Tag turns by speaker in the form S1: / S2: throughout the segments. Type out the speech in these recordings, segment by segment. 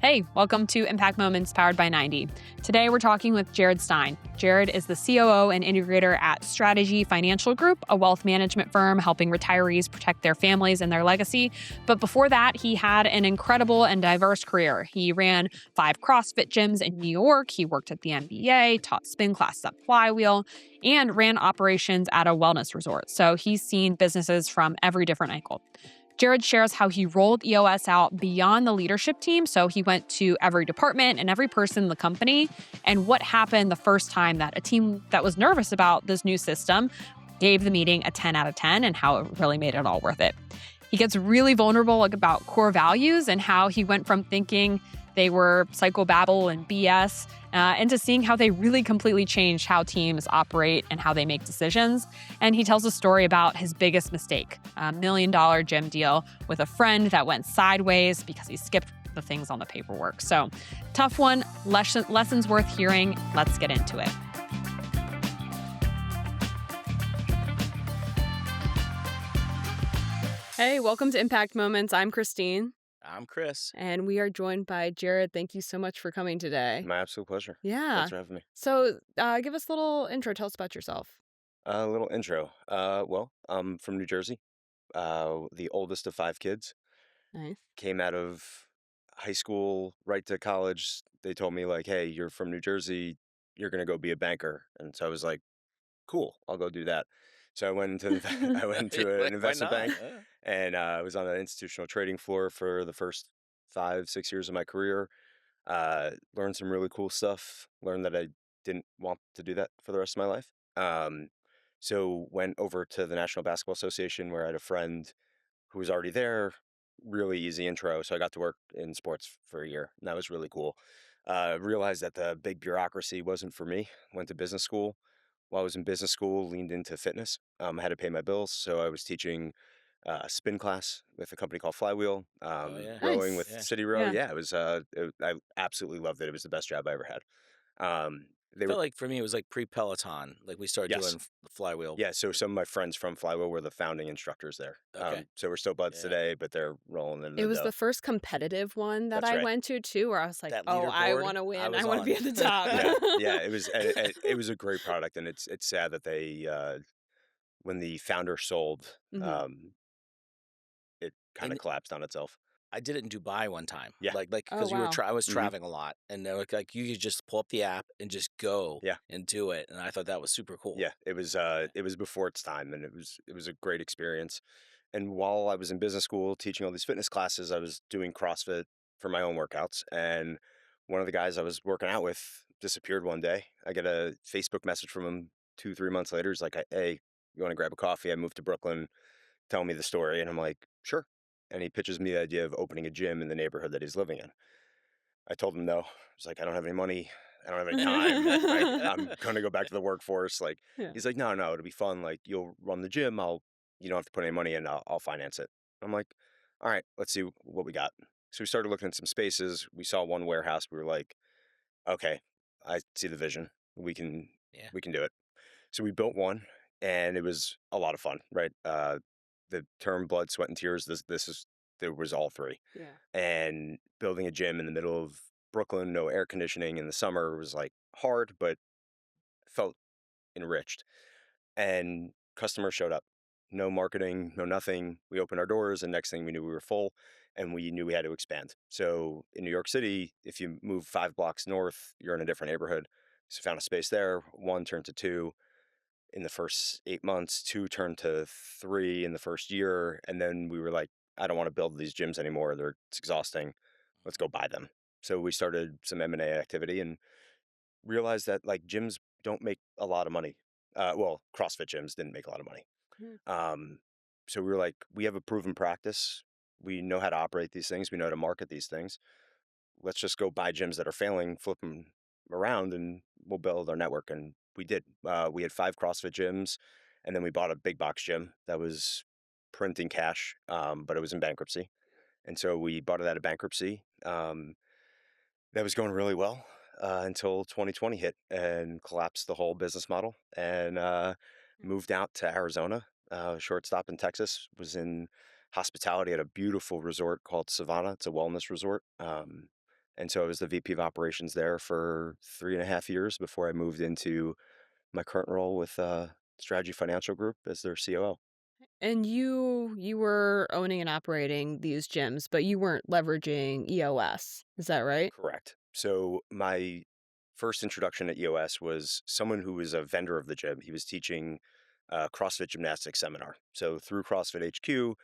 S1: Hey, welcome to Impact Moments powered by 90. Today we're talking with Jared Stein. Jared is the COO and Integrator at Strategy Financial Group, a wealth management firm helping retirees protect their families and their legacy. But before that, he had an incredible and diverse career. He ran 5 CrossFit gyms in New York. He worked at the NBA, taught spin classes at Flywheel, and ran operations at a wellness resort. So he's seen businesses from every different angle. Jared shares how he rolled EOS out beyond the leadership team. So he went to every department and every person in the company, and what happened the first time that a team that was nervous about this new system gave the meeting a 10 out of 10 and how it really made it all worth it. He gets really vulnerable about core values and how he went from thinking they were psychobabble and BS into seeing how they really completely changed how teams operate and how they make decisions. And he tells a story about his biggest mistake, a $1 million gym deal with a friend that went sideways because he skipped the things on the paperwork. So tough one, lessons worth hearing. Let's get into it. Hey, welcome to Impact Moments. I'm Christine.
S2: I'm Kris.
S1: And we are joined by Jared. Thank you so much for coming today.
S2: My absolute pleasure.
S1: Yeah.
S2: Thanks for having me.
S1: So give us a little intro. Tell us about yourself.
S2: A little intro. Well, I'm from New Jersey, the oldest of 5 kids.
S1: Nice.
S2: Came out of high school, right to college. They told me, like, hey, you're from New Jersey. You're going to go be a banker. And so I was like, cool, I'll go do that. So I went into an investment bank, and I was on an institutional trading floor for the first 5-6 years of my career. Learned some really cool stuff. Learned that I didn't want to do that for the rest of my life. So went over to the National Basketball Association, where I had a friend who was already there. Really easy intro. So I got to work in sports for a year, and that was really cool. Realized that the big bureaucracy wasn't for me. Went to business school. While I was in business school, leaned into fitness. I had to pay my bills, so I was teaching spin class with a company called Flywheel, rowing
S1: Nice.
S2: with City Row.
S1: Yeah.
S2: Yeah, it was. I absolutely loved it. It was the best job I ever had. They
S3: Felt
S2: were
S3: like for me it was like pre-Peloton. Like we started
S2: Yes.
S3: doing the Flywheel.
S2: Yeah. So some of my friends from Flywheel were the founding instructors there.
S3: Okay.
S2: So we're still buds
S3: Yeah.
S2: today, but they're rolling in
S1: It was
S2: dough.
S1: the first competitive one that
S2: That's
S1: I
S2: right.
S1: went to too, where I was like,
S3: That
S1: oh, I
S3: leaderboard,
S1: want to
S3: I
S1: win.
S3: was
S1: I want to
S3: on.
S1: be at the top.
S2: Yeah. It was a great product, and it's sad that they when the founder sold,
S1: Mhm.
S2: it kind of
S3: And
S2: collapsed on itself.
S3: I did it in Dubai one time.
S2: Yeah.
S3: Like
S1: Oh,
S3: because
S1: wow.
S3: I was
S2: Mhm.
S3: traveling a lot, and they're like you could just pull up the app and just go
S2: Yeah.
S3: and do it, and I thought that was super cool.
S2: Yeah, it was before its time, and it was a great experience. And while I was in business school teaching all these fitness classes, I was doing CrossFit for my own workouts. And one of the guys I was working out with disappeared one day. I get a Facebook message from him 2-3 months later. He's like, "Hey, you want to grab a coffee? I moved to Brooklyn. Tell me the story." And I'm like, "Sure." And he pitches me the idea of opening a gym in the neighborhood that he's living in. I told him no. I was like, "I don't have any money. I don't have any time. I'm gonna go back to the workforce." Like,
S1: Yeah.
S2: he's like, "No, no, it'll be fun. Like, you'll run the gym. You don't have to put any money in. I'll finance it." I'm like, "All right, let's see what we got." So we started looking at some spaces. We saw one warehouse. We were like, "Okay, I see the vision.
S3: Yeah.
S2: We can do it." So we built one, and it was a lot of fun. Right? The term blood, sweat, and tears. There was all three.
S1: Yeah.
S2: And building a gym in the middle of Brooklyn, no air conditioning in the summer was like hard, but felt enriched. And customers showed up. No marketing, no nothing. We opened our doors, and next thing we knew, we were full, and we knew we had to expand. So in New York City, if you move 5 blocks north, you're in a different neighborhood. So found a space there. 1 turned to 2 in the first 8 months. 2 turned to 3 in the first year, and then we were like, I don't want to build these gyms anymore. It's exhausting. Let's go buy them. So we started some M&A activity and realized that like gyms don't make a lot of money. Well, CrossFit gyms didn't make a lot of money.
S1: Mhm.
S2: So we were like, we have a proven practice. We know how to operate these things. We know how to market these things. Let's just go buy gyms that are failing, flip them around, and we'll build our network. And we did. We had 5 CrossFit gyms, and then we bought a big box gym that was printing cash, but it was in bankruptcy. And so we bought it out of bankruptcy. That was going really well until 2020 hit and collapsed the whole business model, and moved out to Arizona. Short stop in Texas, was in hospitality at a beautiful resort called Savannah. It's a wellness resort. And so I was the VP of operations there for 3.5 years before I moved into my current role with Strategy Financial Group as their COO.
S1: And you were owning and operating these gyms, but you weren't leveraging EOS. Is that right?
S2: Correct. So my first introduction at EOS was someone who was a vendor of the gym. He was teaching a CrossFit gymnastics seminar. So through CrossFit HQ,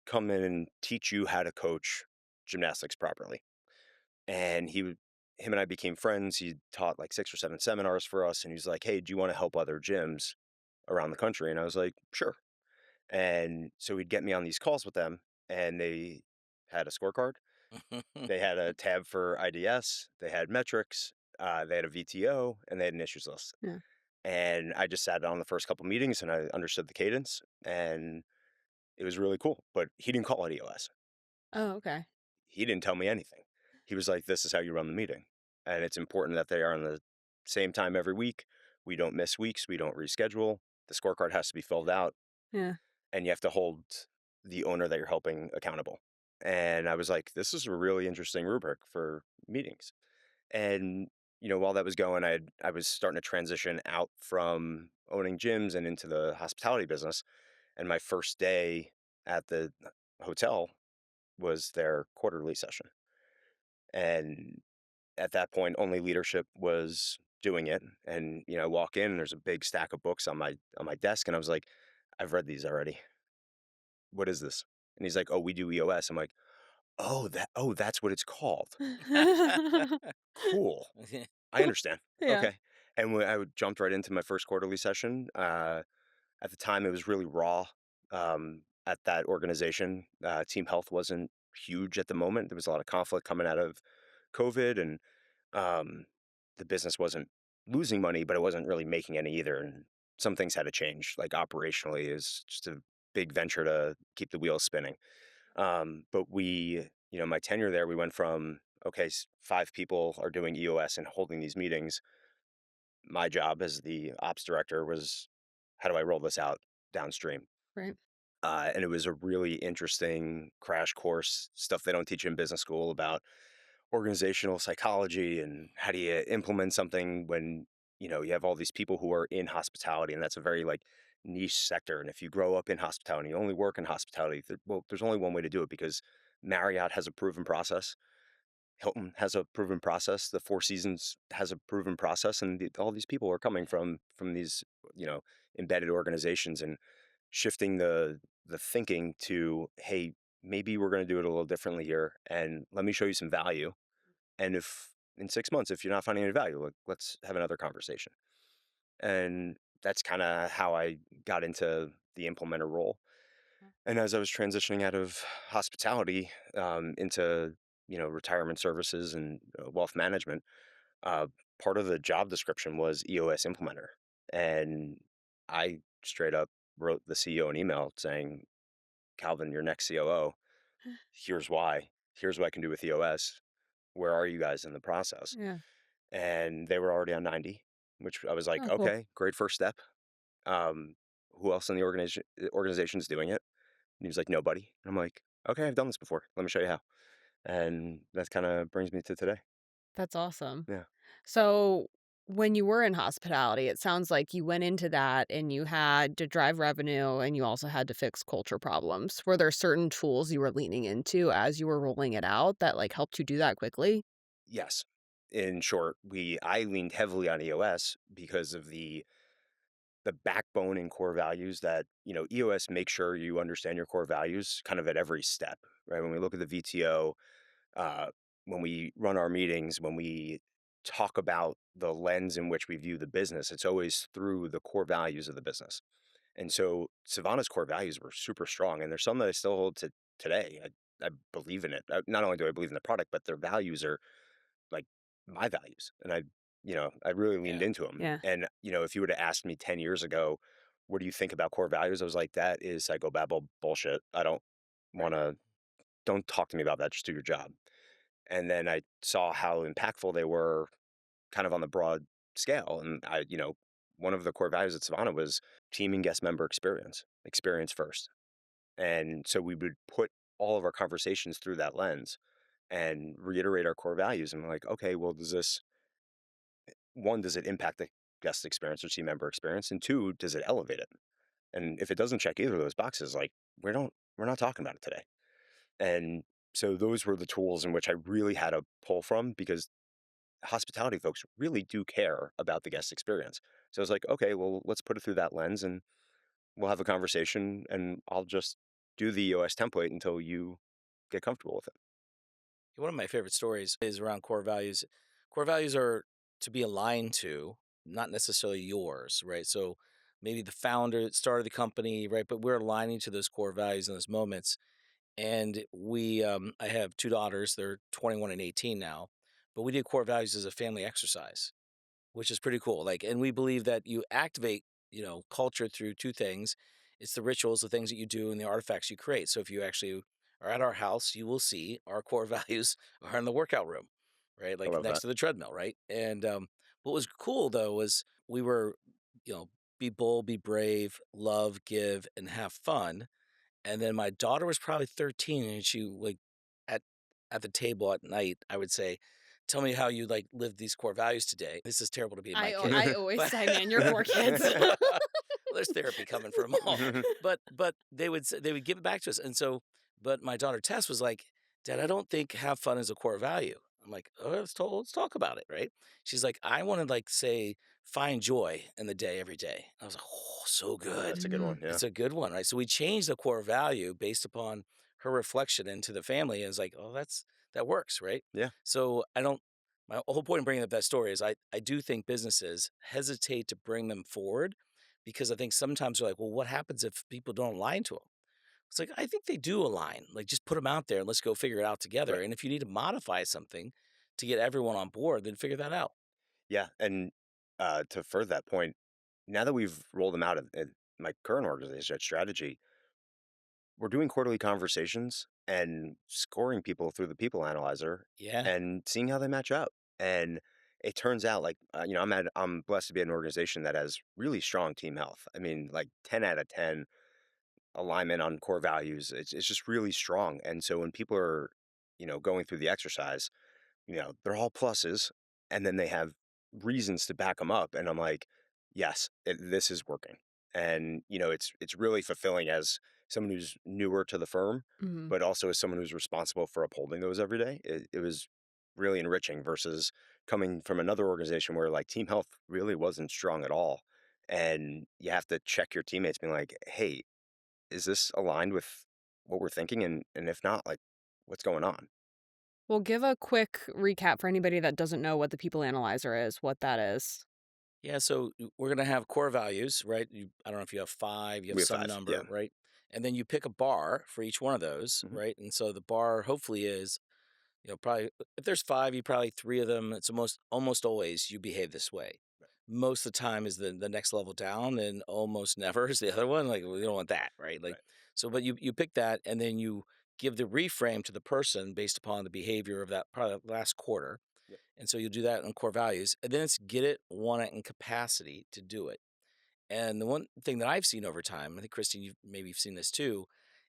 S2: come in and teach you how to coach gymnastics properly. And him and I became friends. He taught like 6 or 7 seminars for us, and he was like, "Hey, do you want to help other gyms around the country?" And I was like, "Sure." And so he'd get me on these calls with them, and they had a scorecard. They had a tab for IDS, they had metrics, they had a VTO, and they had an issues list.
S1: Yeah.
S2: And I just sat on the first couple meetings and I understood the cadence, and it was really cool. But he didn't call it EOS.
S1: Oh, okay.
S2: He didn't tell me anything. He was like, "This is how you run the meeting." And it's important that they are on the same time every week. We don't miss weeks, we don't reschedule. The scorecard has to be filled out,
S1: Yeah.
S2: and you have to hold the owner that you're helping accountable. And I was like, this is a really interesting rubric for meetings. And while that was going, I was starting to transition out from owning gyms and into the hospitality business. And my first day at the hotel was their quarterly session. And at that point, only leadership was doing it. And I walk in and there's a big stack of books on my desk, and I was like, I've read these already. What is this? And he's like, oh, we do EOS. I'm like, oh, that's what it's called. Cool. I understand.
S1: Yeah.
S2: Okay. And when jumped right into my first quarterly session, at the time it was really raw. At that organization, team health wasn't huge at the moment. There was a lot of conflict coming out of COVID, and um, the business wasn't losing money, but it wasn't really making any either. And some things had to change, like operationally is just a big venture to keep the wheels spinning. But my tenure there, we went from, okay, 5 people are doing EOS and holding these meetings. My job as the ops director was, how do I roll this out downstream?
S1: Right.
S2: And it was a really interesting crash course, stuff they don't teach you in business school about organizational psychology and how do you implement something when you have all these people who are in hospitality, and that's a very like niche sector. And if you grow up in hospitality, you only work in hospitality, well, there's only one way to do it, because Marriott has a proven process, Hilton has a proven process, the Four Seasons has a proven process, and all these people are coming from these embedded organizations, and shifting the thinking to, hey, maybe we're going to do it a little differently here, and let me show you some value. And if in 6 months, if you're not finding any value, let's have another conversation. And that's kind of how I got into the implementer role. And as I was transitioning out of hospitality into retirement services and wealth management, uh, part of the job description was EOS implementer, and I straight up wrote the CEO an email saying, "Calvin, your next COO. Here's why. Here's what I can do with EOS. Where are you guys in the process?"
S1: Yeah.
S2: And they were already on 90, which I was like,
S1: Oh, cool.
S2: okay, great first step. Um, who else in the organization is doing it? And he was like, nobody. And I'm like, okay, I've done this before. Let me show you how. And that kind of brings me to today.
S1: That's awesome.
S2: Yeah.
S1: So, when you were in hospitality, it sounds like you went into that and you had to drive revenue and you also had to fix culture problems. Were there certain tools you were leaning into as you were rolling it out that like helped you do that quickly?
S2: Yes. In short, I leaned heavily on EOS because of the backbone and core values that, EOS makes sure you understand your core values kind of at every step, right? When we look at the VTO, uh, when we run our meetings, when we talk about the lens in which we view the business, it's always through the core values of the business. And so Savannah's core values were super strong, and there's some that I still hold to today. I believe in it. Not only do I believe in the product, but their values are like my values, and I really leaned
S3: Yeah.
S2: into them.
S1: Yeah.
S2: And if you would have asked me 10 years ago, what do you think about core values? I was like, that is psychobabble bullshit. I don't
S1: Right.
S2: want to. Don't talk to me about that. Just do your job. And then I saw how impactful they were, kind of on the broad scale. And one of the core values at Savannah was team and guest member experience first. And so we would put all of our conversations through that lens. and reiterate our core values. And we're like, okay, well, does it impact the guest experience or team member experience? And two, does it elevate it? And if it doesn't check either of those boxes, like we're not talking about it today. And so those were the tools in which I really had to pull from, because hospitality folks really do care about the guest experience. So I was like, okay, well, let's put it through that lens and we'll have a conversation and I'll just do the EOS template until you get comfortable with it.
S3: One of my favorite stories is around core values. Core values are to be aligned to, not necessarily yours, right? So maybe the founder started the company, right? But we're aligning to those core values in those moments. And I have two daughters. They're 21 and 18 now. But we did core values as a family exercise, which is pretty cool. Like, and we believe that you activate, culture through two things. It's the rituals, the things that you do, and the artifacts you create. So if you actually are at our house, you will see our core values are in the workout room, right?
S2: I
S3: Like
S2: love
S3: next
S2: that.
S3: to the treadmill, right? And what was cool though was we were, be bold, be brave, love, give, and have fun. And then my daughter was probably 13, and she like at at the table at night, I would say, "Tell me how you like live these core values today." This is terrible to be my kid,
S1: I always
S3: but
S1: say, man, your poor kids.
S3: well, there's therapy coming for them all. But they would give it back to us, and so but my daughter Tess was like, "Dad, I don't think have fun is a core value." I'm like, "Oh, let's talk about it, right?" She's like, "I want to like say find joy in the day every day." I was like, "Oh, so good."
S2: That's a good one. Yeah.
S3: It's a good one, right? So we changed the core value based upon her reflection into the family. And it's like, oh, that works, right?
S2: Yeah.
S3: So I don't. My whole point in bringing up that story is I do think businesses hesitate to bring them forward because I think sometimes they're like, well, what happens if people don't align to them? It's like I think they do align. Like just put them out there and let's go figure it out together.
S2: Right.
S3: And if you need to modify something to get everyone on board, then figure that out.
S2: Yeah. And to further that point, now that we've rolled them out at my current organization at Strategy, we're doing quarterly conversations and scoring people through the people analyzer
S3: Yeah.
S2: and seeing how they match up. And it turns out like, I'm blessed to be at an organization that has really strong team health. I mean, like 10 out of 10 alignment on core values. It's just really strong. And so when people are, going through the exercise, they're all pluses and then they have reasons to back them up. And I'm like, yes, this is working. And, it's really fulfilling as someone who's newer to the firm,
S1: Mhm.
S2: but also as someone who's responsible for upholding those every day. It was really enriching versus coming from another organization where like team health really wasn't strong at all. And you have to check your teammates being like, hey, is this aligned with what we're thinking? And if not, like, what's going on?
S1: Well, give a quick recap for anybody that doesn't know what the people analyzer is, what that is.
S3: Yeah, so we're gonna have core values, right? I don't know if you have five, you have
S2: We have
S3: some
S2: 5. Yeah.
S3: number, right? And then you pick a bar for each one of those,
S2: Mhm.
S3: right? And so the bar hopefully is, probably if there's five, you probably three of them. It's almost always you behave this way. Most of the time is the next level down, and almost never is the other one. Like we don't want that, right? Like
S2: Right.
S3: so, but you pick that, and then you give the reframe to the person based upon the behavior of that probably last quarter.
S2: Yep.
S3: And so you'll do that in core values. And then it's get it, want it, and capacity to do it. And the one thing that I've seen over time, I think Christine, you've maybe seen this too,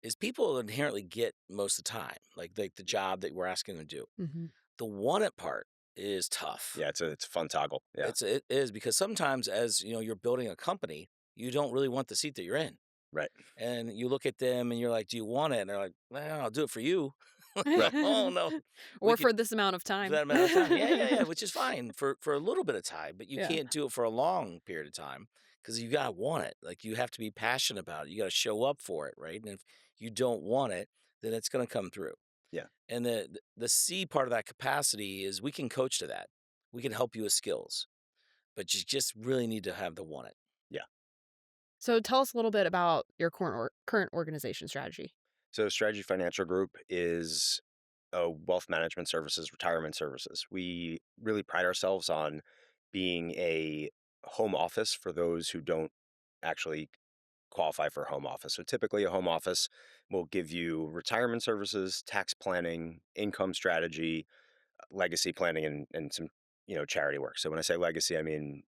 S3: is people inherently get most of the time, like the job that we're asking them to do.
S1: Mhm.
S3: The want it part is tough.
S2: Yeah, it's a fun toggle. Yeah.
S3: It is because sometimes as you're building a company, you don't really want the seat that you're in.
S2: Right.
S3: And you look at them and you're like, do you want it? And they're like, well, I'll do it for you.
S2: Right.
S3: Oh no. We
S1: Or
S3: could
S1: for this amount of
S3: For
S1: time.
S3: that amount of time. Yeah, yeah, yeah, which is fine for a little bit of time, but you
S1: Yeah.
S3: can't do it for a long period of time because you gotta want it. Like you have to be passionate about it. You gotta show up for it, right? And if you don't want it, then it's gonna come through.
S2: Yeah.
S3: And the C part of that capacity is we can coach to that. We can help you with skills, but you just really need to have the want it.
S2: Yeah.
S1: So tell us a little bit about your current organization strategy.
S2: So Strategy Financial Group is a wealth management services, retirement services. We really pride ourselves on being a home office for those who don't actually qualify for home office. So typically a home office will give you retirement services, tax planning, income strategy, legacy planning, and some charity work. So when I say legacy, I mean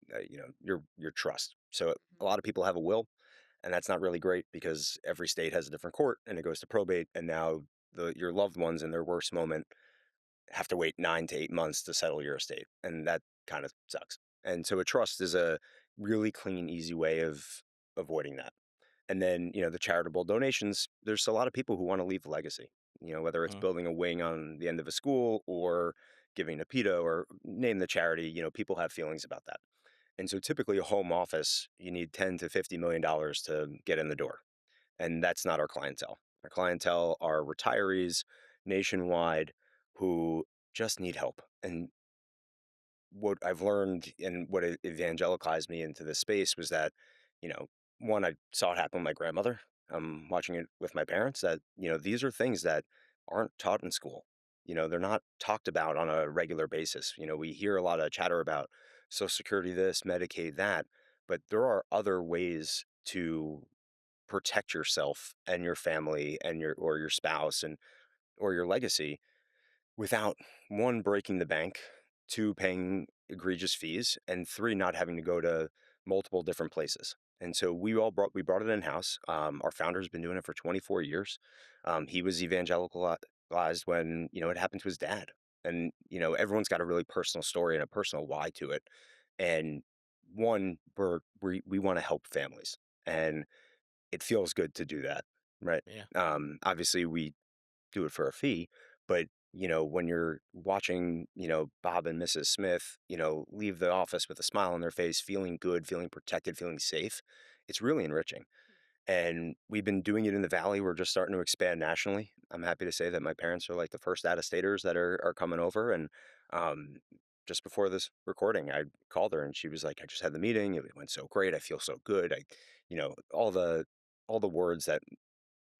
S2: your trust. So a lot of people have a will, and that's not really great because every state has a different court and it goes to probate, and now your loved ones in their worst moment have to wait 9 to 8 months to settle your estate. And that kind of sucks. And so a trust is a really clean, easy way of avoiding that. And then, the charitable donations, there's a lot of people who want to leave a legacy, whether it's
S3: Mhm.
S2: building a wing on the end of a school or giving to PETA or name the charity, people have feelings about that. And so typically a home office, you need 10 to $50 million to get in the door. And that's not our clientele. Our clientele are retirees nationwide who just need help. And what I've learned and what evangelicalized me into this space was that, you know, one, I saw it happen with my grandmother. I'm watching it with my parents that, these are things that aren't taught in school. They're not talked about on a regular basis. We hear a lot of chatter about Social Security this, Medicaid that, but there are other ways to protect yourself and your family and your spouse and or your legacy without one, breaking the bank, two, paying egregious fees, and three, not having to go to multiple different places. And so we brought it in house. Our founder's been doing it for 24 years. He was evangelicalized when it happened to his dad, and everyone's got a really personal story and a personal why to it. And one, we want to help families, and it feels good to do that, right?
S3: Yeah.
S2: Obviously, we do it for a fee. But, when you're watching, Bob and Mrs. Smith, leave the office with a smile on their face, feeling good, feeling protected, feeling safe, it's really enriching. And we've been doing it in the Valley. We're just starting to expand nationally. I'm happy to say that my parents are like the first out-of-staters that are coming over. And um, just before this recording, I called her and she was like, I just had the meeting. It went so great. I feel so good. All the words that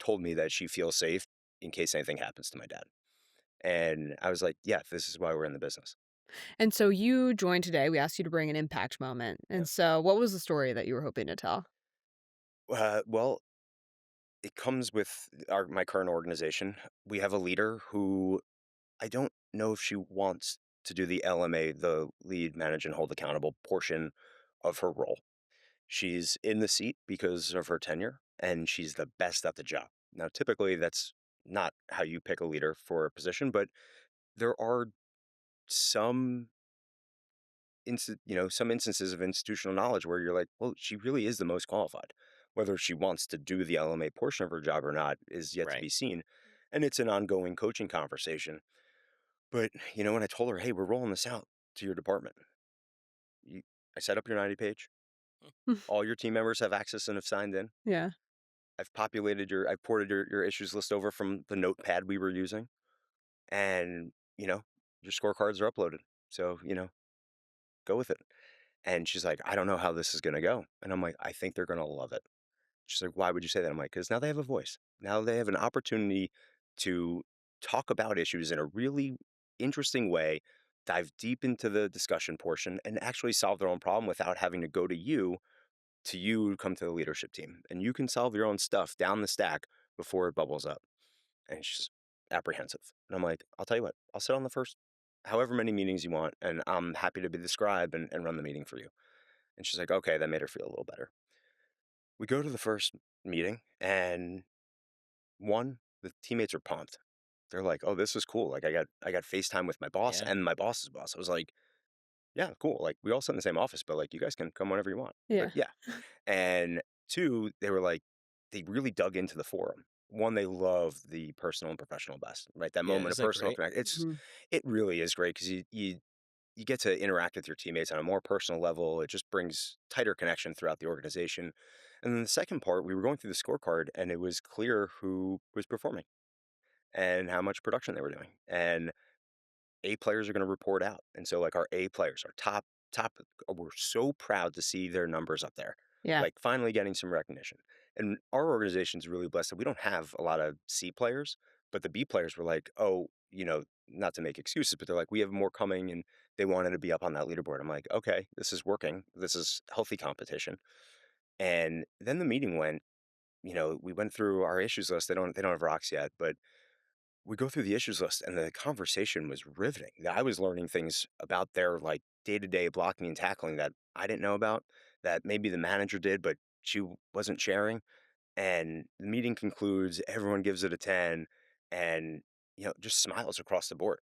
S2: told me that she feels safe in case anything happens to my dad. And I was like, yeah, this is why we're in the business.
S1: And so you joined today. We asked you to bring an impact moment.
S2: Yeah.
S1: And so what was the story that you were hoping to tell?
S2: Well, it comes with my current organization. We have a leader who I don't know if she wants to do the LMA, the lead, manage, and hold accountable portion of her role. She's in the seat because of her tenure, and she's the best at the job. Now, typically, that's not how you pick a leader for a position, but there are some some instances of institutional knowledge where you're like, well, she really is the most qualified. Whether she wants to do the LMA portion of her job or not is yet to
S3: Right.
S2: be seen. And it's an ongoing coaching conversation. But, when I told her, hey, we're rolling this out to your department, you, I set up your 90 page. All your team members have access and have signed in.
S1: Yeah.
S2: I've ported your issues list over from the notepad we were using. And, your scorecards are uploaded. So, go with it. And she's like, I don't know how this is going to go. And I'm like, I think they're going to love it. She's like, why would you say that? I'm like, because now they have a voice. Now they have an opportunity to talk about issues in a really interesting way, dive deep into the discussion portion, and actually solve their own problem without having to go to you come to the leadership team. And you can solve your own stuff down the stack before it bubbles up. And she's apprehensive. And I'm like, I'll tell you what, I'll sit on the first however many meetings you want, and I'm happy to be the scribe and run the meeting for you. And she's like, okay, that made her feel a little better. We go to the first meeting, and one, the teammates are pumped. They're like, oh, this is cool. Like I got FaceTime with my boss
S3: Yeah.
S2: and my boss's boss. I was like, yeah, cool. Like we all sit in the same office, but like you guys can come whenever you want. Like,
S1: Yeah.
S2: yeah. And two, they were like, they really dug into the forum. One, they love the personal and professional best, right? That
S3: Yeah.
S2: moment of
S3: Isn't that
S2: personal
S3: great?
S2: connect.
S1: Mhm.
S2: It really is great because you get to interact with your teammates on a more personal level. It just brings tighter connection throughout the organization. And then the second part, we were going through the scorecard, and it was clear who was performing and how much production they were doing. And A players are going to report out. And so like our A players, our top, we're so proud to see their numbers up there,
S1: Yeah.
S2: like finally getting some recognition. And our organization's really blessed that we don't have a lot of C players, but the B players were like, oh, not to make excuses, but they're like, we have more coming, and they wanted to be up on that leaderboard. I'm like, okay, this is working. This is healthy competition. And then the meeting went, we went through our issues list. They don't have rocks yet, but we go through the issues list, and the conversation was riveting. I was learning things about their like day-to-day blocking and tackling that I didn't know about, that maybe the manager did, but she wasn't sharing. And the meeting concludes, everyone gives it a 10, and just smiles across the board.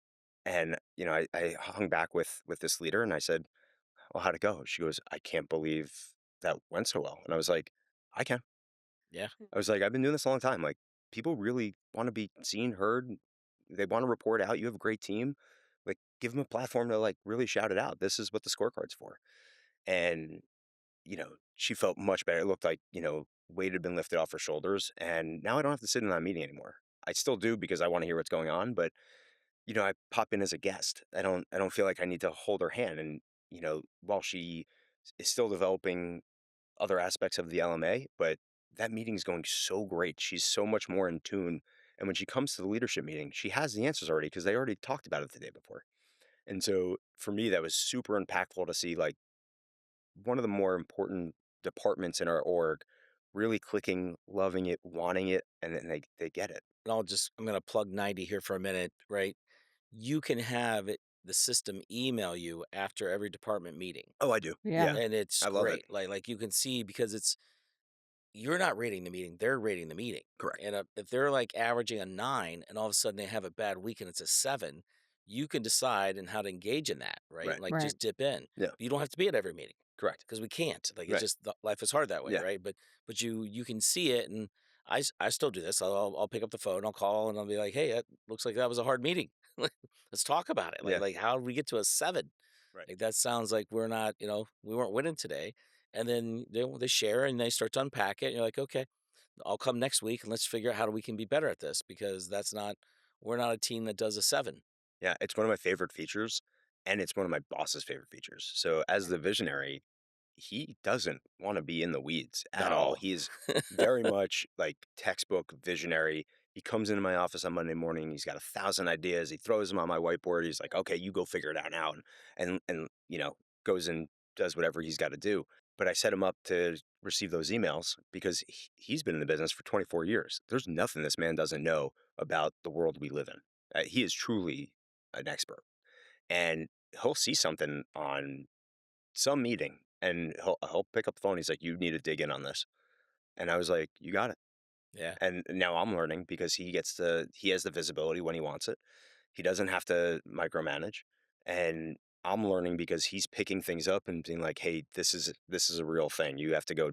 S2: And, I hung back with this leader and I said, well, how'd it go? She goes, I can't believe that went so well. And I was like, I can.
S3: Yeah.
S2: I was like, I've been doing this a long time. Like, people really want to be seen, heard. They want to report out. You have a great team. Like, give them a platform to like really shout it out. This is what the scorecard's for. And, she felt much better. It looked like, weight had been lifted off her shoulders. And now I don't have to sit in that meeting anymore. I still do because I want to hear what's going on, but I pop in as a guest. I don't feel like I need to hold her hand. And, while she is still developing other aspects of the LMA, but that meeting's going so great. She's so much more in tune. And when she comes to the leadership meeting, she has the answers already because they already talked about it the day before. And so for me, that was super impactful to see like one of the more important departments in our org really clicking, loving it, wanting it, and then they get it.
S3: And I'm going to plug 90 here for a minute, right? You can have the system email you after every department meeting.
S2: Oh, I do.
S1: Yeah.
S2: Yeah.
S3: And it's
S2: I love it.
S3: great. Like you can see because you're not rating the meeting, they're rating the meeting.
S2: Correct.
S3: And if they're like averaging a 9 and all of a sudden they have a bad week and it's a 7, you can decide and how to engage in that, right?
S2: Right.
S3: And like
S1: Right.
S3: just dip in.
S2: Yeah.
S3: You don't have to be at every meeting
S2: Correct.
S3: because we can't. Like it's
S2: Right.
S3: just life is hard that way,
S2: Yeah.
S3: right? But you can see it, and I still do this. I'll pick up the phone, I'll call, and I'll be like, hey, that looks like that was a hard meeting. Let's talk about it.
S2: Yeah.
S3: Like how did we get to a 7?
S2: Right.
S3: Like that sounds like we're not, we weren't winning today. And then they share and they start to unpack it. And you're like, okay, I'll come next week and let's figure out how we can be better at this because we're not a team that does a 7.
S2: Yeah. It's one of my favorite features, and it's one of my boss's favorite features. So as the visionary, he doesn't want to be in the weeds at all.
S3: No.
S2: He's very much like textbook visionary. He comes into my office on Monday morning. He's got 1,000 ideas. He throws them on my whiteboard. He's like, "Okay, you go figure it out now," and goes and does whatever he's got to do. But I set him up to receive those emails because he's been in the business for 24 years. There's nothing this man doesn't know about the world we live in. He is truly an expert, and he'll see something on some meeting and he'll pick up the phone. He's like, "You need to dig in on this." And I was like, "You got it."
S3: Yeah.
S2: And now I'm learning because he has the visibility when he wants it. He doesn't have to micromanage. And I'm learning because he's picking things up and being like, "Hey, this is a real thing. You have to go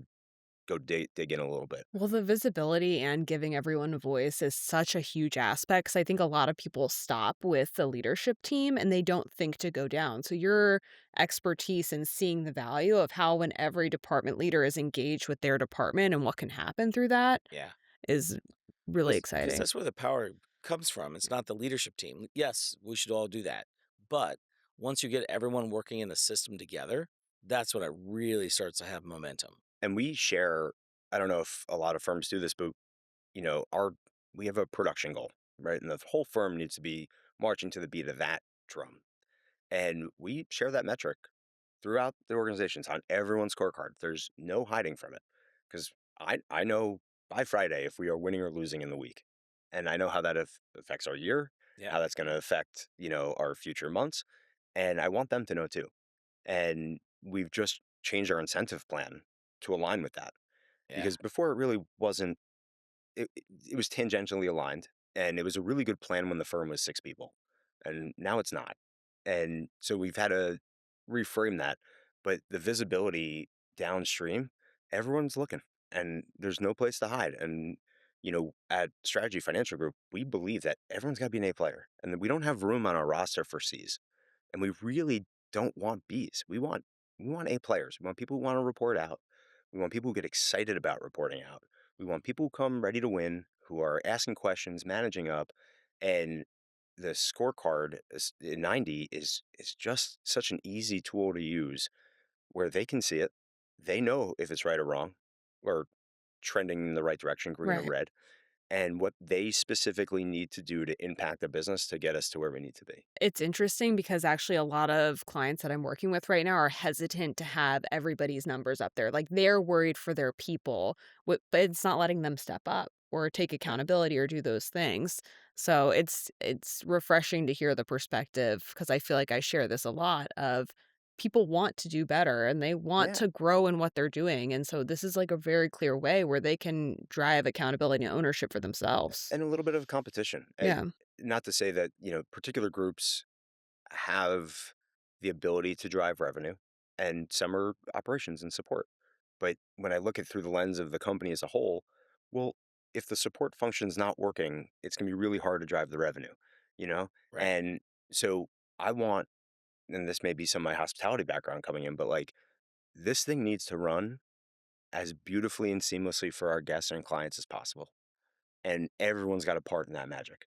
S2: dig in a little bit."
S1: Well, the visibility and giving everyone a voice is such a huge aspect 'cause I think a lot of people stop with the leadership team and they don't think to go down. So your expertise in seeing the value of how when every department leader is engaged with their department and what can happen through that
S3: Yeah.
S1: is really
S3: Because
S1: exciting.
S3: that's where the power comes from. It's not the leadership team. Yes, we should all do that. But once you get everyone working in the system together, that's when it really starts to have momentum.
S2: And we share, I don't know if a lot of firms do this, but our we have a production goal, right? And the whole firm needs to be marching to the beat of that drum. And we share that metric throughout the organizations on everyone's scorecard. There's no hiding from it because I know by Friday if we are winning or losing in the week. And I know how that affects our year,
S3: Yeah.
S2: how that's going to affect, our future months. And I want them to know too. And we've just changed our incentive plan to align with that
S3: Yeah.
S2: because before it really wasn't, it was tangentially aligned and it was a really good plan when the firm was 6 people and now it's not. And so we've had to reframe that, but the visibility downstream, everyone's looking and there's no place to hide. And at Strategy Financial Group, we believe that everyone's got to be an A player and that we don't have room on our roster for C's, and we really don't want B's. We want A players. We want people who want to report out. We want people who get excited about reporting out. We want people who come ready to win, who are asking questions, managing up, and the scorecard in 90 is just such an easy tool to use where they can see it. They know if it's right or wrong or trending in the right direction, green or
S1: Right.
S2: red, and what they specifically need to do to impact the business to get us to where we need to be.
S1: It's interesting because actually a lot of clients that I'm working with right now are hesitant to have everybody's numbers up there. Like they're worried for their people, but it's not letting them step up or take
S2: Yeah.
S1: accountability or do those things. So it's refreshing to hear the perspective because I feel like I share this a lot of people want to do better and they want
S2: Yeah.
S1: to grow in what they're doing. And so this is like a very clear way where they can drive accountability and ownership for themselves.
S2: And a little bit of competition.
S1: Yeah.
S2: Not to say that, particular groups have the ability to drive revenue, and some are operations and support. But when I look at through the lens of the company as a whole, well, if the support function's not working, it's going to be really hard to drive the revenue, you know?
S3: Right.
S2: And so I want, and this may be some of my hospitality background coming in, but like this thing needs to run as beautifully and seamlessly for our guests and clients as possible. And everyone's got a part in that magic,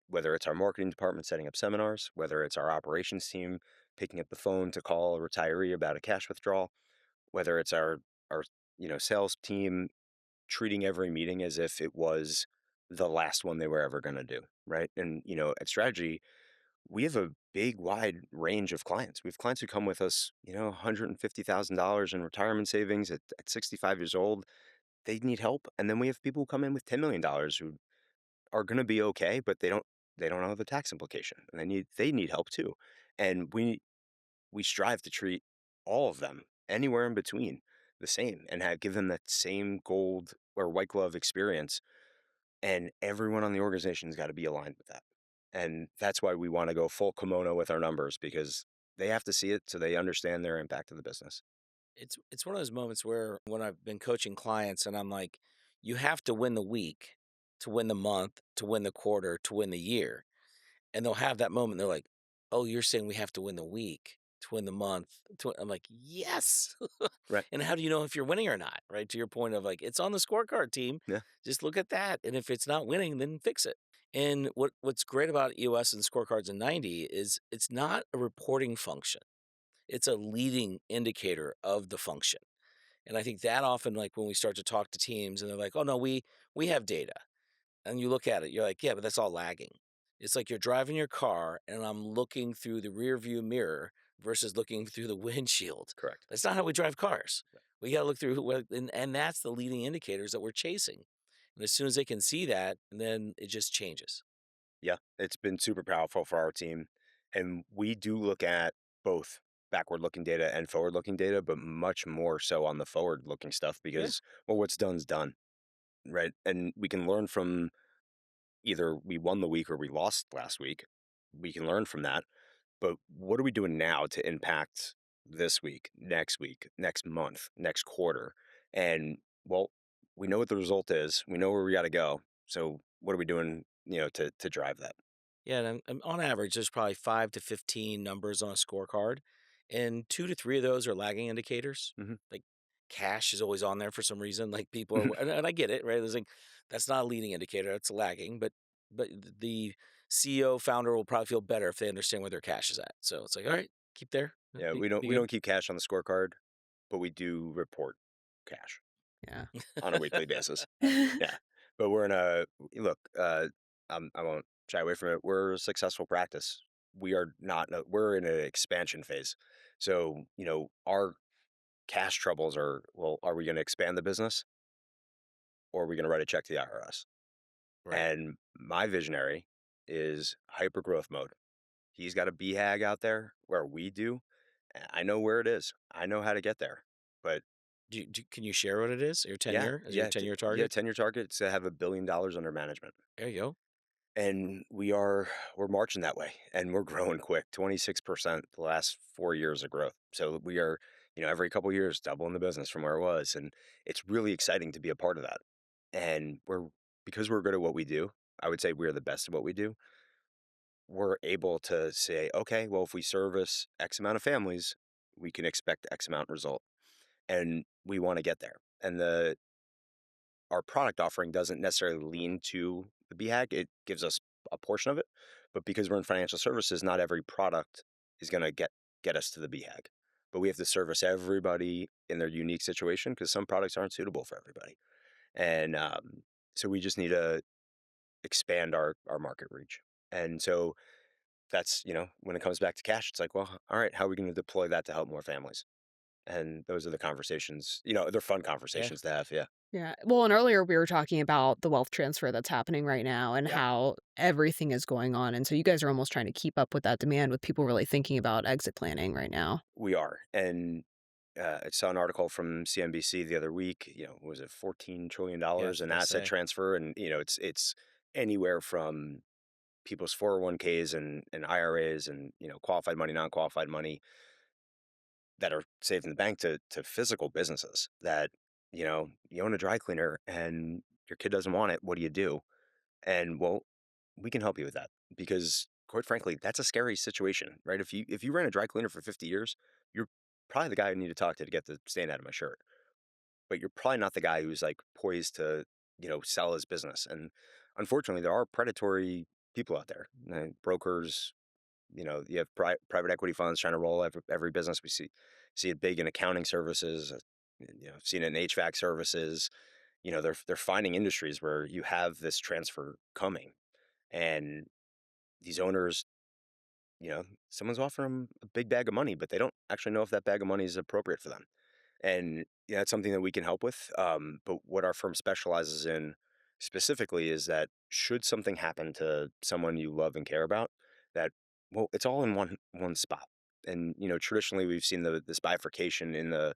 S2: whether it's our marketing department setting up seminars, whether it's our operations team picking up the phone to call a retiree about a cash withdrawal, whether it's our sales team treating every meeting as if it was the last one they were ever going to do, right? And at Strategy, we have a big wide range of clients. We have clients who come with us, $150,000 in retirement savings at 65 years old. They need help. And then we have people who come in with $10 million who are going to be okay, but they don't know the tax implication, and they need help too. And we strive to treat all of them anywhere in between the same, and give them that same gold or white glove experience. And everyone on the organization's got to be aligned with that. And that's why we want to go full kimono with our numbers, because they have to see it so they understand their impact to the business.
S3: It's one of those moments where when I've been coaching clients and I'm like, you have to win the week to win the month, to win the quarter, to win the year. And they'll have that moment. They're like, "Oh, you're saying we have to win the week to win the month?" I'm like, "Yes."
S2: Right.
S3: And how do you know if you're winning or not? Right, to your point of like, it's on the scorecard team.
S2: Yeah.
S3: Just look at that, and if it's not winning, then fix it. And what's great about EOS and scorecards in 90 is it's not a reporting function. It's a leading indicator of the function. And I think that often, like when we start to talk to teams, and they're like, "Oh no, we have data." And you look at it, you're like, yeah, but that's all lagging. It's like you're driving your car and I'm looking through the rear view mirror versus looking through the windshield.
S2: Correct.
S3: That's not how we drive cars. We got to look through, and that's the leading indicators that we're chasing. And as soon as they can see that, then it just changes.
S2: Yeah, it's been super powerful for our team. And we do look at both backward looking data and forward looking data, but much more so on the forward looking stuff
S3: Yeah.
S2: because, well, what's done's done, right? And we can learn from either we won the week or we lost last week. We can learn from that. But what are we doing now to impact this week, next month, next quarter? And well, we know what the result is. We know where we got to go. So what are we doing, to drive that?
S3: Yeah. And on average, there's probably 5 to 15 numbers on a scorecard, and 2 to 3 of those are lagging indicators.
S2: Hmm.
S3: Like cash is always on there for some reason. Like people are, and I get it, right? There's like that's not a leading indicator; that's lagging. But the CEO founder will probably feel better if they understand where their cash is at. So it's like, all right, keep there.
S2: Yeah,
S3: Be,
S2: we
S3: be good.
S2: don't keep cash on the scorecard, but we do report cash
S1: Yeah.
S2: on a weekly basis. Yeah, but we're in a look. I won't shy away from it. We're a successful practice. We are not. We're in an expansion phase. So our cash troubles are, well, are we going to expand the business or are we going to write a check to the IRS?
S3: Right.
S2: And my visionary is hyper growth mode. He's got a BHAG out there where we do. And I know where it is. I know how to get there. But
S3: Can you share what it is? Your
S2: yeah,
S3: tenure? Is your
S2: yeah,
S3: 10-year
S2: yeah.
S3: target?
S2: 10-year target to have $1 billion under management.
S3: There you go.
S2: And we're marching that way, and we're growing quick. 26% the last 4 years of growth. So we are, every couple of years doubling the business from where it was, and it's really exciting to be a part of that. And because we're good at what we do, I would say we're the best at what we do. We're able to say, okay, well, if we service X amount of families, we can expect X amount result, and we want to get there. And our product offering doesn't necessarily lean to the BHAG. It gives us a portion of it, but because we're in financial services, not every product is going to get us to the BHAG. But we have to service everybody in their unique situation because some products aren't suitable for everybody, and so we just need to expand our market reach. And so that's when it comes back to cash, it's like, well, all right, how are we going to deploy that to help more families? And those are the conversations. They're fun
S3: Yeah.
S2: conversations to have. Yeah,
S1: Yeah. Well, and earlier we were talking about the wealth transfer that's happening right now and
S2: yeah.
S1: how everything is going on. And so you guys are almost trying to keep up with that demand with people really thinking about exit planning right now.
S2: We are. And I saw an article from CNBC the other week. Was it $14 trillion
S3: Yeah, I was
S2: in
S3: gonna
S2: asset
S3: say.
S2: transfer? And it's anywhere from people's 401ks and IRAs and, qualified money, non-qualified money that are saved in the bank to physical businesses that, you own a dry cleaner and your kid doesn't want it. What do you do? And well, we can help you with that because quite frankly, that's a scary situation, right? If you ran a dry cleaner for 50 years, you're probably the guy I need to talk to get the stain out of my shirt. But you're probably not the guy who's like poised to, sell his business. And unfortunately, there are predatory people out there, brokers. You have private equity funds trying to roll every business. We see it big in accounting services. I've seen it in HVAC services. They're finding industries where you have this transfer coming, and these owners, someone's offering them a big bag of money, but they don't actually know if that bag of money is appropriate for them. And it's something that we can help with. But what our firm specializes in specifically is that should something happen to someone you love and care about, that well, it's all in one spot. And traditionally we've seen this bifurcation in the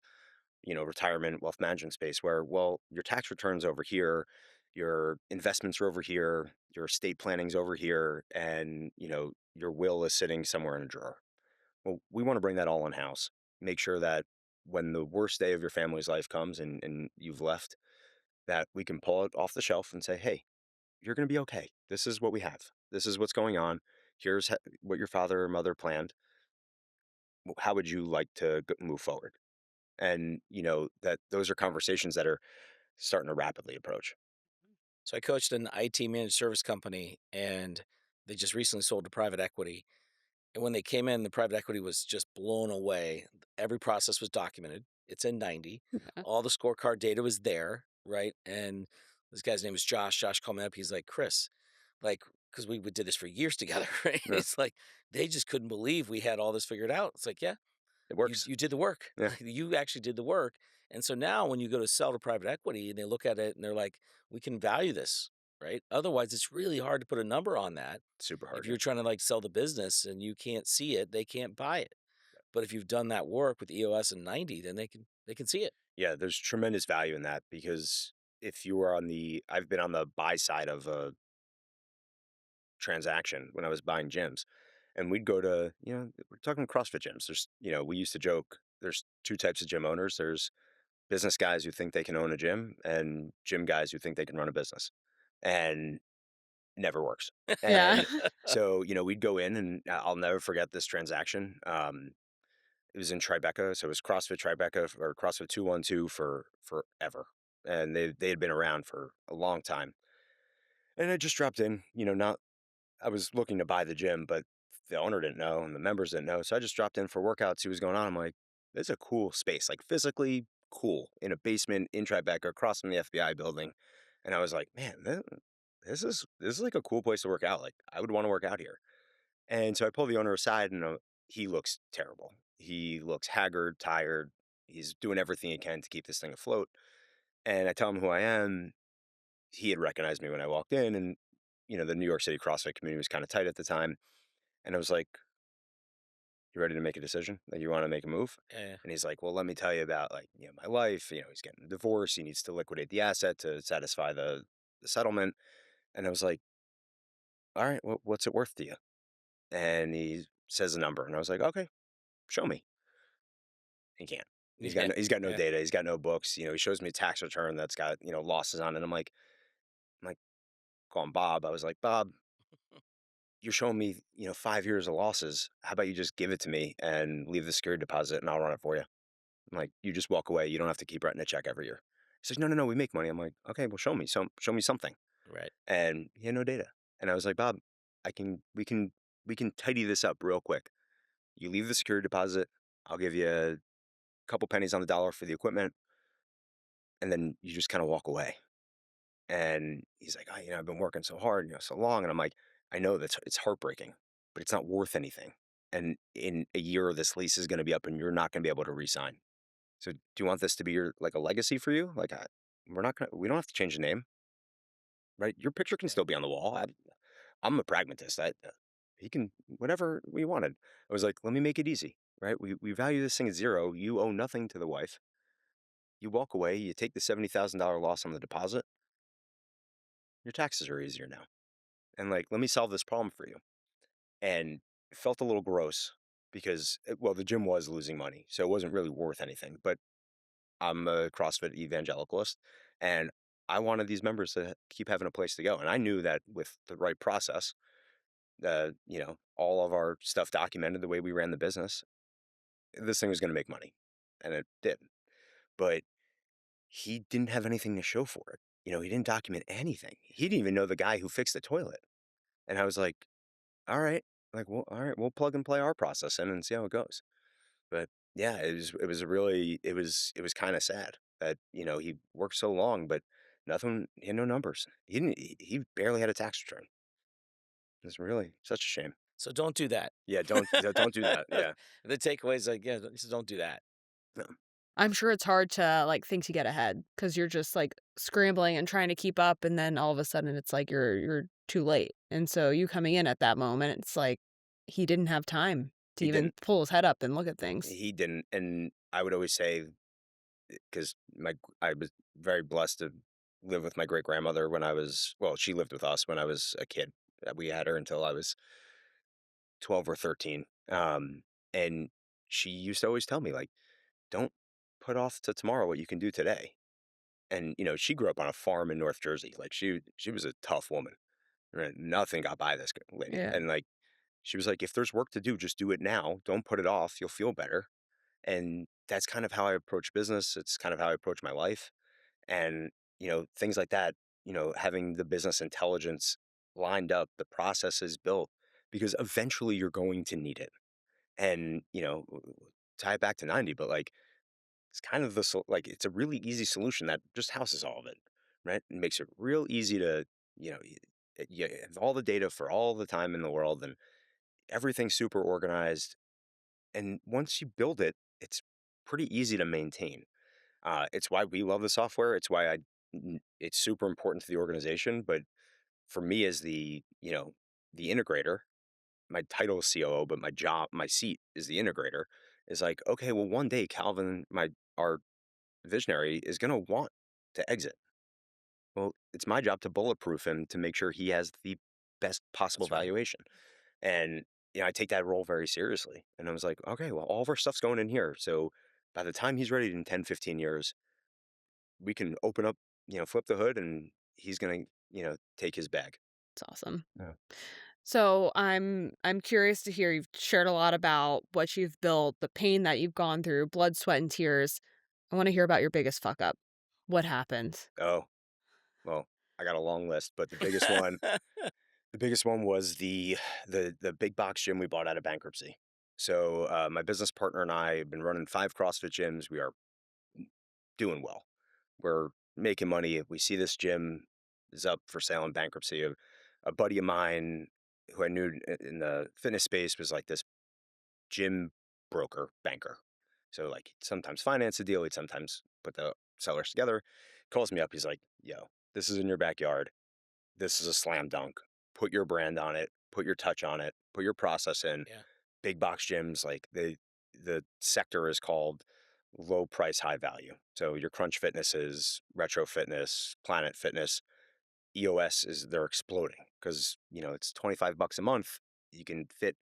S2: retirement wealth management space where well your tax returns over here, your investments are over here, your estate planning's over here, and your will is sitting somewhere in a drawer. Well, we want to bring that all in house. Make sure that when the worst day of your family's life comes and you've left, that we can pull it off the shelf and say, hey, you're going to be okay. This is what we have. This is what's going on. Here's what your father or mother planned. How would you like to move forward? And, that those are conversations that are starting to rapidly approach.
S3: So I coached an IT managed service company, and they just recently sold to private equity. And when they came in, the private equity was just blown away. Every process was documented. It's in 90.
S1: Yeah.
S3: All the scorecard data was there, right? And this guy's name was Josh. Josh called me up. He's like, Kris, like, because we did this for years together, right?
S2: Yeah,
S3: It's like they just couldn't believe we had all this figured out. It's like, yeah,
S2: it
S3: you
S2: works.
S3: you did the work.
S2: Yeah,
S3: You actually did the work. And so now when you go to sell to private equity and they look at it and they're like, we can value this, right? Otherwise, it's really hard to put a number on that.
S2: super
S3: If
S2: hard. Yeah.
S3: you're trying to like sell the business and you can't see it, they can't buy it. But if you've done that work with EOS and 90, then they can see it.
S2: Yeah, there's tremendous value in that because if you are I've been on the buy side of a transaction when I was buying gyms. And we'd go to, we're talking CrossFit gyms. We used to joke, there's two types of gym owners. There's business guys who think they can own a gym and gym guys who think they can run a business. And never works.
S1: Yeah.
S2: And so, we'd go in and I'll never forget this transaction. It was in Tribeca. So it was CrossFit Tribeca or CrossFit 212 for forever. And they had been around for a long time. And I just dropped in, not I was looking to buy the gym, but the owner didn't know and the members didn't know. So I just dropped in for workouts, see what was going on. I'm like, this is a cool space, like physically cool in a basement in Tribeca across from the FBI building. And I was like, man, this is like a cool place to work out. Like I would want to work out here. And so I pull the owner aside and he looks terrible. He looks haggard, tired. He's doing everything he can to keep this thing afloat. And I tell him who I am. He had recognized me when I walked in and the New York City CrossFit community was kind of tight at the time. And I was like, you ready to make a decision? Like, you want to make a move?
S3: Yeah.
S2: And he's like, well, let me tell you about like, my life. He's getting a divorce. He needs to liquidate the asset to satisfy the settlement. And I was like, all right, what's it worth to you? And he says a number. And I was like, okay, show me. He can't.
S3: Yeah.
S2: He's got no
S3: Yeah.
S2: data. He's got no books. He shows me a tax return that's got, losses on it. I'm like, call him Bob. I was like, Bob, you're showing me, 5 years of losses. How about you just give it to me and leave the security deposit and I'll run it for you? I'm like, you just walk away. You don't have to keep writing a check every year. He says, no, no, no, we make money. I'm like, okay, well, show me something.
S3: Right.
S2: And he had no data. And I was like, Bob, we can tidy this up real quick. You leave the security deposit. I'll give you a couple pennies on the dollar for the equipment. And then you just kind of walk away. And he's like, oh, I've been working so hard, so long. And I'm like, I know it's heartbreaking, but it's not worth anything. And in a year, this lease is going to be up and you're not going to be able to re-sign. So do you want this to be like a legacy for you? Like, we don't have to change the name, right? Your picture can
S3: Yeah.
S2: still be on the wall. I'm a pragmatist. He can, whatever we wanted. I was like, let me make it easy, right? We value this thing at zero. You owe nothing to the wife. You walk away, you take the $70,000 loss on the deposit. Your taxes are easier now. and like, let me solve this problem for you. And it felt a little gross because, well, the gym was losing money, so it wasn't really worth anything. But I'm a CrossFit evangelicalist, and I wanted these members to keep having a place to go. And I knew that with the right process, all of our stuff documented the way we ran the business, this thing was going to make money, and it did. But he didn't have anything to show for it. He didn't document anything. He didn't even know the guy who fixed the toilet. And I was like, all right, like, well, all right, we'll plug and play our process in and see how it goes. But yeah, it was kind of sad that, he worked so long, but nothing, he had no numbers. He barely had a tax return. It's really such a shame.
S3: So don't do that.
S2: Yeah, don't do that. Yeah.
S3: The takeaway is like, yeah, just don't do that.
S2: No.
S1: I'm sure it's hard to like think to get ahead because you're just like scrambling and trying to keep up, and then all of a sudden it's like you're too late. And so you coming in at that moment, it's like he didn't have time to
S2: He
S1: even
S2: didn't.
S1: pull his head up and look at things.
S2: He didn't. And I would always say, because I was very blessed to live with my great grandmother she lived with us when I was a kid. We had her until I was 12 or 13. And she used to always tell me, like, don't put off to tomorrow what you can do today. And, she grew up on a farm in North Jersey. Like, she was a tough woman. Right? Nothing got by this lady.
S1: Yeah.
S2: And like, she was like, if there's work to do, just do it now. Don't put it off. You'll feel better. And that's kind of how I approach business. It's kind of how I approach my life. And, things like that, having the business intelligence lined up, the processes built, because eventually you're going to need it. And, tie it back to 90, but like, it's kind of it's a really easy solution that just houses all of it, right? It makes it real easy to, you have all the data for all the time in the world, and everything's super organized. And once you build it, it's pretty easy to maintain. It's why we love the software. It's why it's super important to the organization. But for me as the integrator, my title is COO, but my seat is the integrator, is like, okay, well, one day Calvin, our visionary, is going to want to exit. Well, it's my job to bulletproof him to make sure he has the best possible
S3: That's right.
S2: valuation. And, I take that role very seriously. And I was like, okay, well, all of our stuff's going in here. So by the time he's ready in 10, 15 years, we can open up, flip the hood, and he's going to, take his bag.
S1: It's awesome.
S2: Yeah.
S1: So I'm curious to hear, you've shared a lot about what you've built, the pain that you've gone through, blood, sweat, and tears. I want to hear about your biggest fuck up. What happened?
S2: Oh, well, I got a long list, but the biggest one was the big box gym we bought out of bankruptcy. So my business partner and I have been running 5 CrossFit gyms. We are doing well. We're making money. We see this gym is up for sale in bankruptcy. A buddy of mine who I knew in the fitness space was like this gym broker, banker. So like, he'd sometimes finance a deal. He'd sometimes put the sellers together. Calls me up. He's like, yo, this is in your backyard. This is a slam dunk. Put your brand on it. Put your touch on it. Put your process in.
S3: Yeah.
S2: Big box gyms, like the sector is called low price, high value. So your Crunch Fitnesses, Retro Fitness, Planet Fitness, EOS they're exploding because, it's $25 a month. You can fit,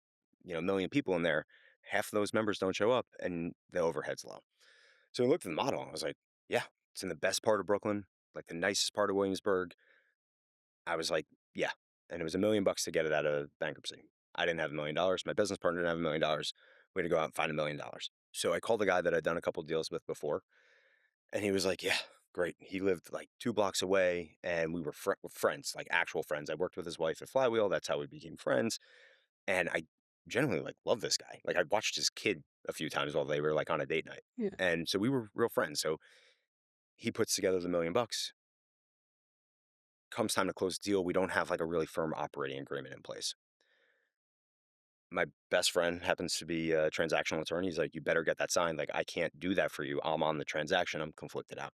S2: a million people in there. Half of those members don't show up and the overhead's low. So I looked at the model and I was like, yeah, it's in the best part of Brooklyn, like the nicest part of Williamsburg. I was like, yeah. And it was $1 million to get it out of bankruptcy. I didn't have $1 million. My business partner didn't have $1 million. We had to go out and find $1 million. So I called the guy that I'd done a couple deals with before, and he was like, yeah, great. He lived like 2 blocks away, and we were friends, like actual friends. I worked with his wife at Flywheel. That's how we became friends. And I genuinely like love this guy. Like, I watched his kid a few times while they were like on a date night.
S1: Yeah.
S2: And so we were real friends. So he puts together the $1 million. Comes time to close the deal, we don't have like a really firm operating agreement in place. My best friend happens to be a transactional attorney. He's like, you better get that signed. Like, I can't do that for you. I'm on the transaction. I'm conflicted out.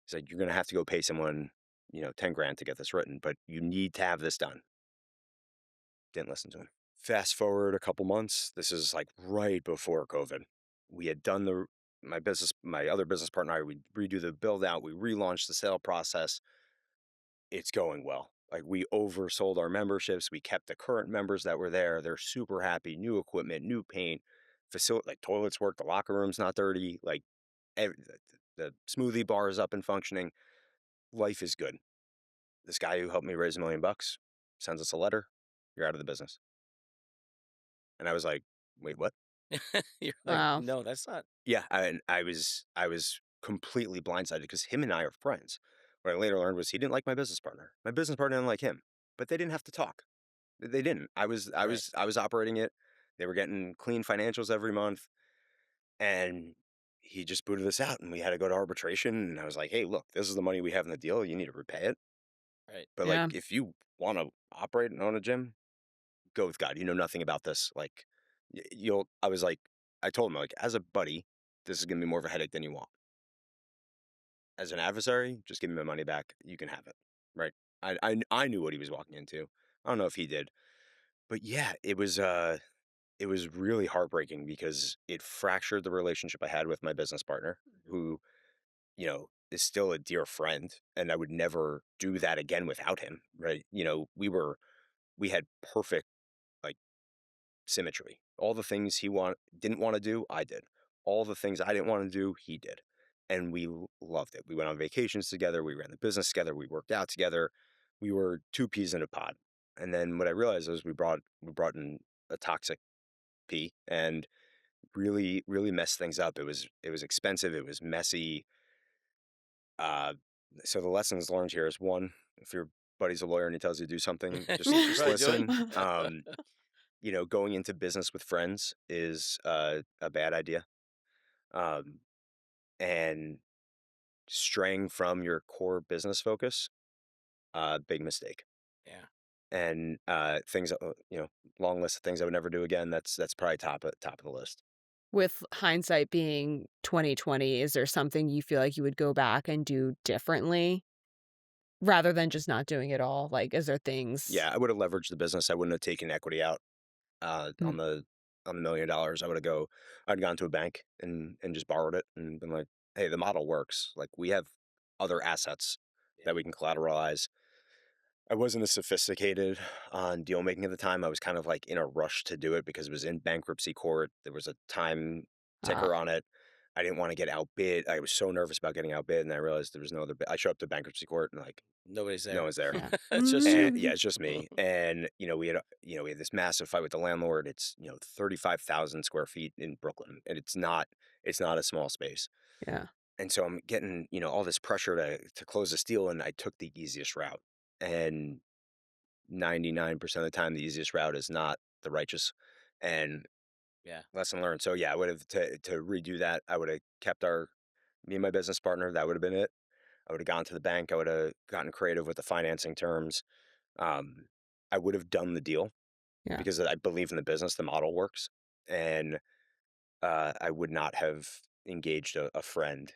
S2: He's like, you're going to have to go pay someone, 10 grand to get this written, but you need to have this done. Didn't listen to him. Fast forward a couple months. This is like right before COVID. We had done my other business partner and I, we redo the build out. We relaunched the sale process. It's going well. Like we oversold our memberships. We kept the current members that were there. They're super happy. New equipment, new paint, facility, like toilets work. The locker room's not dirty. Like the smoothie bar is up and functioning. Life is good. This guy who helped me raise $1 million sends us a letter. You're out of the business. And I was like, wait, what?
S3: You're like,
S1: Wow.
S3: no, that's not.
S2: Yeah, I was completely blindsided because him and I are friends. What I later learned was he didn't like my business partner. My business partner didn't like him, but they didn't have to talk. They didn't. I was operating it. They were getting clean financials every month, and he just booted us out, and we had to go to arbitration. And I was like, hey, look, this is the money we have in the deal. You need to repay it.
S3: Right.
S2: But
S1: Yeah.
S2: like, if you want to operate and own a gym, go with God. You know nothing about this. Like, you'll. I was like, I told him like, as a buddy, this is gonna be more of a headache than you want. As an adversary, just give me my money back. You can have it, right? I knew what he was walking into. I don't know if he did, but yeah, it was really heartbreaking because it fractured the relationship I had with my business partner, who is still a dear friend, and I would never do that again without him, right? We had perfect like symmetry. All the things he didn't want to do, I did. All the things I didn't want to do, he did. And we loved it. We went on vacations together. We ran the business together. We worked out together. We were two peas in a pod. And then what I realized was we brought in a toxic pea and really, really messed things up. It was expensive. It was messy. So the lessons learned here is one, if your buddy's a lawyer and he tells you to do something, just
S3: Right, do it.
S2: listen. Going into business with friends is a bad idea. And straying from your core business focus, big mistake.
S3: Yeah.
S2: And things, long list of things I would never do again. That's probably top of the list.
S1: With hindsight being 2020, is there something you feel like you would go back and do differently rather than just not doing it all? Like, is there things?
S2: Yeah, I would have leveraged the business. I wouldn't have taken equity out
S1: Mm.
S2: on the $1 million. I'd gone to a bank and just borrowed it and been like, hey, the model works. Like we have other assets that we can collateralize. I wasn't as sophisticated on deal making at the time. I was kind of like in a rush to do it because it was in bankruptcy court. There was a time ticker on it. I didn't want to get outbid. I was so nervous about getting outbid, and I realized there was no other bid. I showed up to bankruptcy court and like
S3: Nobody's there.
S2: no one's there.
S1: Yeah.
S3: It's just you.
S2: And yeah, it's just me. And we had this massive fight with the landlord. It's 35,000 square feet in Brooklyn, and it's not a small space.
S1: Yeah.
S2: And so I'm getting all this pressure to close this deal, and I took the easiest route. And 99% of the time, the easiest route is not the righteous. And
S3: Yeah.
S2: lesson learned. So yeah, I would have to redo that. I would have kept me and my business partner. That would have been it. I would have gone to the bank. I would have gotten creative with the financing terms. I would have done the deal because I believe in the business. The model works, and I would not have engaged a friend.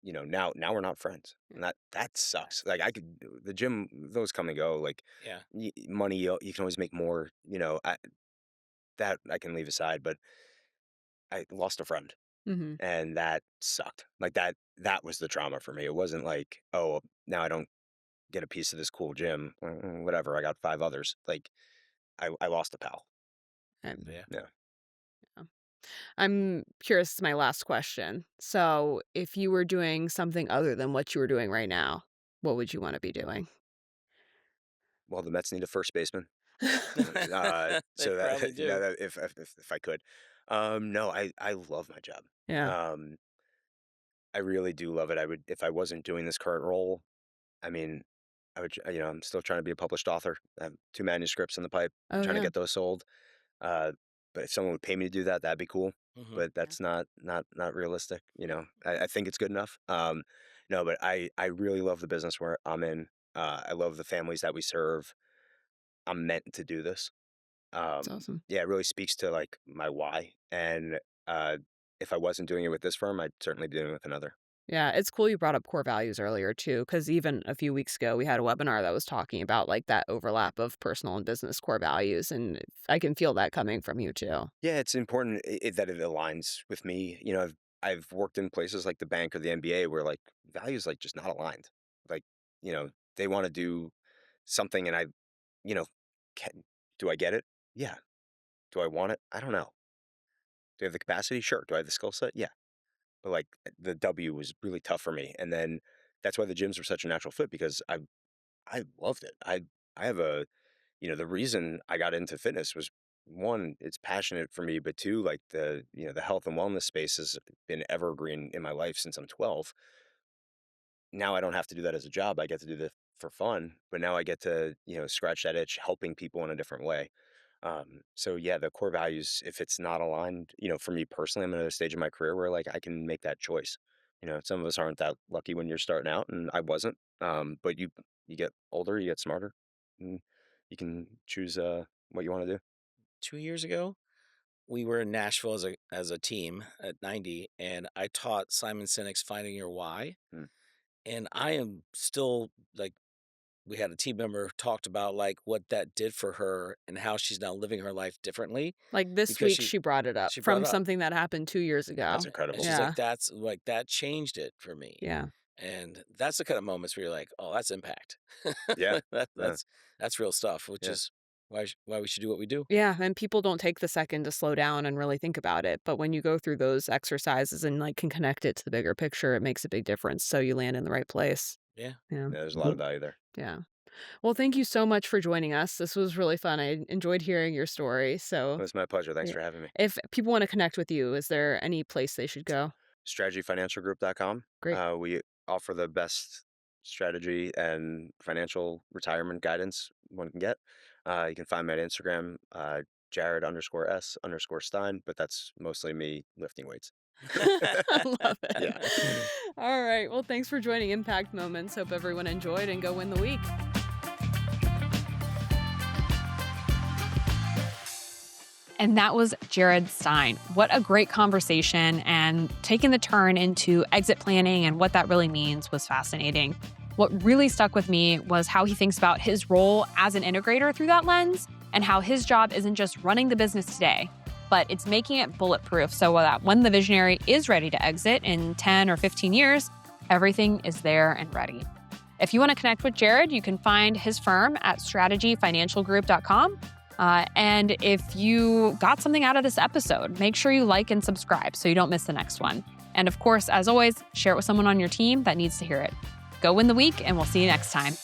S2: Now we're not friends, and that sucks. Like the gym, those come and go. Like
S3: Yeah.
S2: money, you can always make more. That I can leave aside, but I lost a friend,
S1: Mm-hmm.
S2: and that sucked. Like that was the trauma for me. It wasn't like, oh, now I don't get a piece of this cool gym. Whatever. I got 5 others. Like I lost a pal.
S3: Yeah.
S2: Yeah.
S1: I'm curious, this is my last question. So, if you were doing something other than what you were doing right now, what would you want to be doing?
S2: Well, the Mets need a first baseman.
S3: They
S2: So
S3: probably
S2: that,
S3: do.
S2: that if I could, no, I love my job.
S1: Yeah.
S2: I really do love it. I would, if I wasn't doing this current role, I mean, I would, I'm still trying to be a published author. I have 2 manuscripts in the pipe,
S1: Oh,
S2: trying to
S1: yeah.
S2: get those sold. But if someone would pay me to do that, that'd be cool.
S3: Mhm.
S2: But that's not realistic. I think it's good enough. No, but I really love the business where I'm in. I love the families that we serve. I'm meant to do this.
S1: That's awesome.
S2: Yeah, it really speaks to like my why. And if I wasn't doing it with this firm, I'd certainly be doing it with another.
S1: Yeah, it's cool you brought up core values earlier too, because even a few weeks ago, we had a webinar that was talking about like that overlap of personal and business core values, and I can feel that coming from you too.
S2: Yeah, it's important that it aligns with me. I've worked in places like the bank or the NBA where like values like just not aligned. Like they want to do something and I, you know, do I get it? Yeah. Do I want it? I don't know. Do I have the capacity? Sure. Do I have the skill set? Yeah. But like the W was really tough for me. And then that's why the gyms were such a natural fit because I loved it. I have a, the reason I got into fitness was one, it's passionate for me, but two, like the health and wellness space has been evergreen in my life since I'm 12. Now I don't have to do that as a job. I get to do this for fun, but now I get to, scratch that itch, helping people in a different way. So yeah, the core values, if it's not aligned, for me personally, I'm at a stage in my career where like I can make that choice. Some of us aren't that lucky when you're starting out, and I wasn't. But you get older, you get smarter, and you can choose what you want to do.
S3: 2 years ago, we were in Nashville as a team at 90, and I taught Simon Sinek's Finding Your Why.
S2: Hmm.
S3: And I am still like, we had a team member talked about like what that did for her and how she's now living her life differently.
S1: Like this
S3: Because
S1: week, she brought it up
S3: she brought
S1: from
S3: it up.
S1: something that happened 2 years ago.
S2: That's incredible.
S3: And she's like, that's like, that changed it for me.
S1: Yeah.
S3: And that's the kind of moments where you're like, oh, that's impact.
S2: Yeah.
S3: That's real stuff, which is why we should do what we do.
S1: Yeah, and people don't take the second to slow down and really think about it. But when you go through those exercises and like can connect it to the bigger picture, it makes a big difference. So you land in the right place.
S3: Yeah.
S1: Yeah.
S2: There's a lot of value there.
S1: Yeah. Well, thank you so much for joining us. This was really fun. I enjoyed hearing your story. So
S2: It was my pleasure. Thanks for having me.
S1: if people want to connect with you, is there any place they should go?
S2: strategyfinancialgroup.com.
S1: Great.
S2: We offer the best strategy and financial retirement guidance one can get. You can find me at Instagram, Jared_S_Stein, but that's mostly me lifting weights.
S1: I love it.
S2: Yeah.
S1: All right. Well, thanks for joining Impact Moments. Hope everyone enjoyed and go win the week. And that was Jared Stein. What a great conversation, and taking the turn into exit planning and what that really means was fascinating. What really stuck with me was how he thinks about his role as an integrator through that lens, and how his job isn't just running the business today, but it's making it bulletproof so that when the visionary is ready to exit in 10 or 15 years, everything is there and ready. If you want to connect with Jared, you can find his firm at strategyfinancialgroup.com. And if you got something out of this episode, make sure you like and subscribe so you don't miss the next one. And of course, as always, share it with someone on your team that needs to hear it. Go win the week, and we'll see you next time.